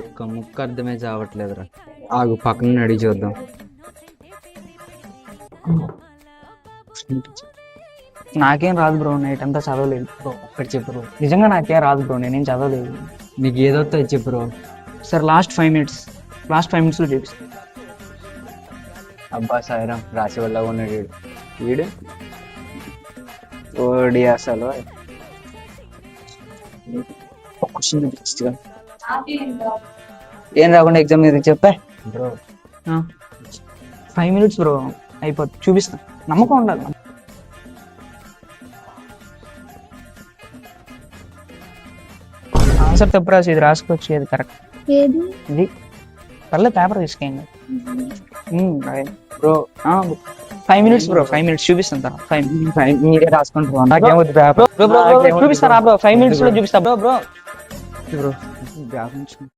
ఒక్క ముక్క అర్థమే చావట్లేదురా. ఆగు, పక్కన అడిగి చూద్దాం. నాకేం రాదు బ్రో, నైట్ అంతా చదవలేదు బ్రో. ఒక్కటి చెప్పు బ్రో, నిజంగా నాకేం రాదు బ్రో, నేనేం చదవలేదు. నీకు ఏదొస్తా చెప్పు బ్రో. సార్ లాస్ట్ 5 minutes లో చూపిస్తాను. అబ్బా సాయిరాం, రాసి వల్ల ఉన్నాడు వీడు. వీడు ఓడి అసలు ఒక క్వశ్చన్ చూపించగా ఏం రాకుండా ఎగ్జామ్ మీద చెప్పా బ్రో. 5 minutes బ్రో, అయిపోతుంది. చూపిస్తాను, నమ్మకం ఉండాలి. ఆన్సర్ తప్పు రాసి ఇది రాసుకోవచ్చు, ఇది కరెక్ట్. ఏది ఇది పర్లేదు, పేపర్ తీసుకెళ్ళండి బ్రో 5 minutes బ్రో, 5 minutes చూపిస్తాను తర్వాత. 5 మీరే రాసుకుంటారు, నాకేం వద్దు పేపర్. చూపిస్తారా బ్రో? 5 minutes లో చూపిస్తా బ్రో. బ్రో